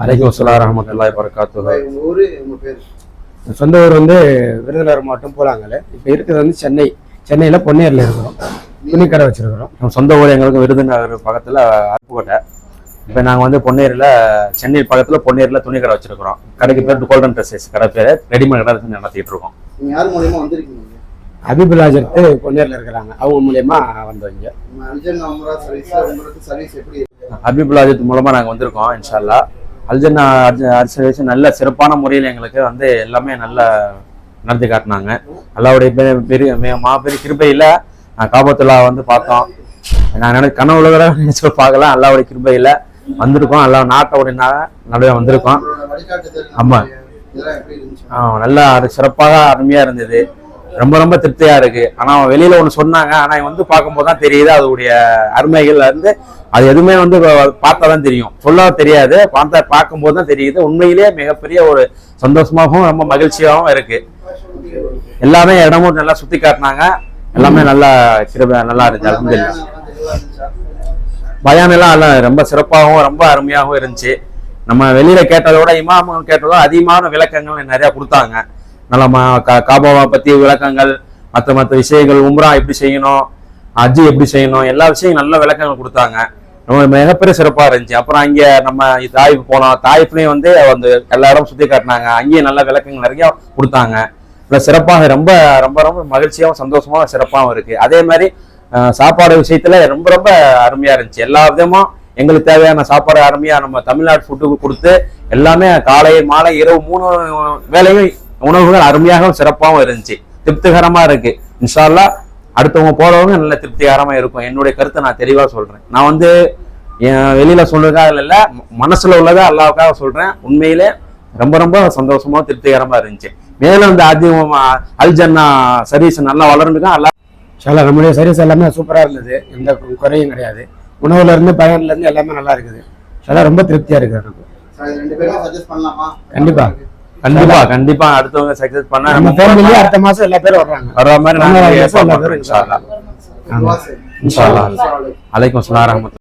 அலைக்கும் அஸ்ஸலாம் வரஹ்மத்துல்லாஹி வபரகாத்துஹு. சொந்த ஊர் வந்து விருதுநகர் மாவட்டம் போலாங்கல்ல. இப்போ இருக்கிறது வந்து சென்னையில் பொன்னேரில் இருக்கிறோம். துணிக்கடை வச்சிருக்கிறோம். சொந்த ஊர் எங்களுக்கு விருதுநகர் பக்கத்தில் அருப்புக்கோட்டை. இப்போ நாங்கள் வந்து பொன்னேரியில் சென்னை பக்கத்தில் பொன்னேரியில் துணிக்கடை வச்சிருக்கிறோம். கடைக்கு பேர் கோல்டன் ட்ரெஸ்ஸஸ் கடை பேர். ரெடிமேட் கடை நடத்திட்டு இருக்கோம். யார் மூலியமா வந்திருக்கீங்க? அபிபுலாஜத்து பொன்னேரில் இருக்கிறாங்க. அவங்க மூலியமா வந்தவங்க. அபிபுலாஜத் மூலமாக நாங்கள் வந்திருக்கோம். இன்ஷா அல்லாஹ் அல்ஜன்னா சர்வீஸ் நல்ல சிறப்பான முறையில் எங்களுக்கு வந்து எல்லாமே நல்லா நடத்தி காட்டினாங்க. அல்லாவுடைய மாபெரிய கிருபையில் காபத்துல்லா வந்து பார்த்தோம். நான் கனவுல நினைச்சு பார்க்கலாம். அல்லாவுடைய கிருபையில் வந்திருக்கோம். எல்லா நாட்டோடைய நல்ல வந்திருக்கோம். ஆமாம், நல்லா சிறப்பாக அருமையாக இருந்தது. ரொம்ப ரொம்ப திருப்தியா இருக்கு. ஆனா வெளியில ஒண்ணு சொன்னாங்க, ஆனா வந்து பார்க்கும்போது தான் தெரியுது அதோடைய அருமைகள்ல இருந்து. அது எதுவுமே வந்து பார்த்தாதான் தெரியும், சொல்ல தெரியாது. பார்க்கும்போது தான் தெரியுது. உண்மையிலேயே மிகப்பெரிய ஒரு சந்தோஷமாகவும் ரொம்ப மகிழ்ச்சியாகவும் இருக்கு. எல்லாமே இடமும் நல்லா சுத்தி காட்டினாங்க. எல்லாமே நல்லா நல்லா இருந்துச்சு. அல்ஹம்துலில்லாஹ். பயான் எல்லாம் ரொம்ப சிறப்பாகவும் ரொம்ப அருமையாகவும் இருந்துச்சு. நம்ம வெளியில கேட்டதோட இமாம் கேட்டதோட அதிகமான விளக்கங்கள் நிறைய கொடுத்தாங்க. நல்ல காபாவை பத்தி விளக்கங்கள், மற்ற விஷயங்கள், உம்ரா எப்படி செய்யணும், ஹஜ்ஜு எப்படி செய்யணும், எல்லா விஷயம் நல்ல விளக்கங்கள் கொடுத்தாங்க. ரொம்ப மிகப்பெரிய சிறப்பா இருந்துச்சு. அப்புறம் அங்கே நம்ம தாய்ப்பு போனோம். தாய்ப்புலையும் வந்து எல்லா இடம் சுத்தி காட்டினாங்க. அங்கேயும் நல்ல விளக்கங்கள் நிறைய கொடுத்தாங்க. சிறப்பாக ரொம்ப ரொம்ப ரொம்ப மகிழ்ச்சியாகவும் சந்தோஷமாகவும் சிறப்பாகவும் இருக்கு. அதே மாதிரி சாப்பாடு விஷயத்துல ரொம்ப ரொம்ப அருமையா இருந்துச்சு. எல்லா விதமும் எங்களுக்கு தேவையான சாப்பாடு அருமையா நம்ம தமிழ்நாடு ஃபுட்டுக்கு கொடுத்து எல்லாமே காலை மாலை இரவு 3 வேளையும் உணவுகள் அருமையாகவும் சிறப்பாகவும் இருந்துச்சு. திருப்திகரமா இருக்கு. இன்ஷா அல்லாஹ் அடுத்தவங்க போறவங்க நல்ல திருப்திகரமா இருக்கும். என்னுடைய கருத்தை நான் தெளிவா சொல்றேன். நான் வந்து வெளியில சொல்றதுக்காக இல்ல, மனசுல உள்ளதா அல்லாவுக்காக சொல்றேன். உண்மையிலே ரொம்ப ரொம்ப சந்தோஷமா திருப்திகரமா இருந்துச்சு. மேலும் இந்த அல்ஜன்னா சர்வீஸ் நல்லா வளர்ந்துதான் அல்லா நம்முடைய சர்வீஸ் எல்லாமே சூப்பரா இருந்தது. எந்த குறையும் கிடையாது. உணவுல இருந்து பயன்ல இருந்து எல்லாமே நல்லா இருக்குது. ரொம்ப திருப்தியா இருக்கு எனக்கு. கண்டிப்பா கண்டிப்பா கண்டிப்பா அடுத்தவங்க சக்சஸ் பண்ணா நம்ம ஃபேமிலில அடுத்த மாசம் எல்லா பேரும் வர்ற மாதிரி நாங்க இன்ஷா அல்லாஹ். இன்ஷா அல்லாஹ். அலைக்கும் அஸ்ஸலாம் வரஹ்மத்துல்லாஹி.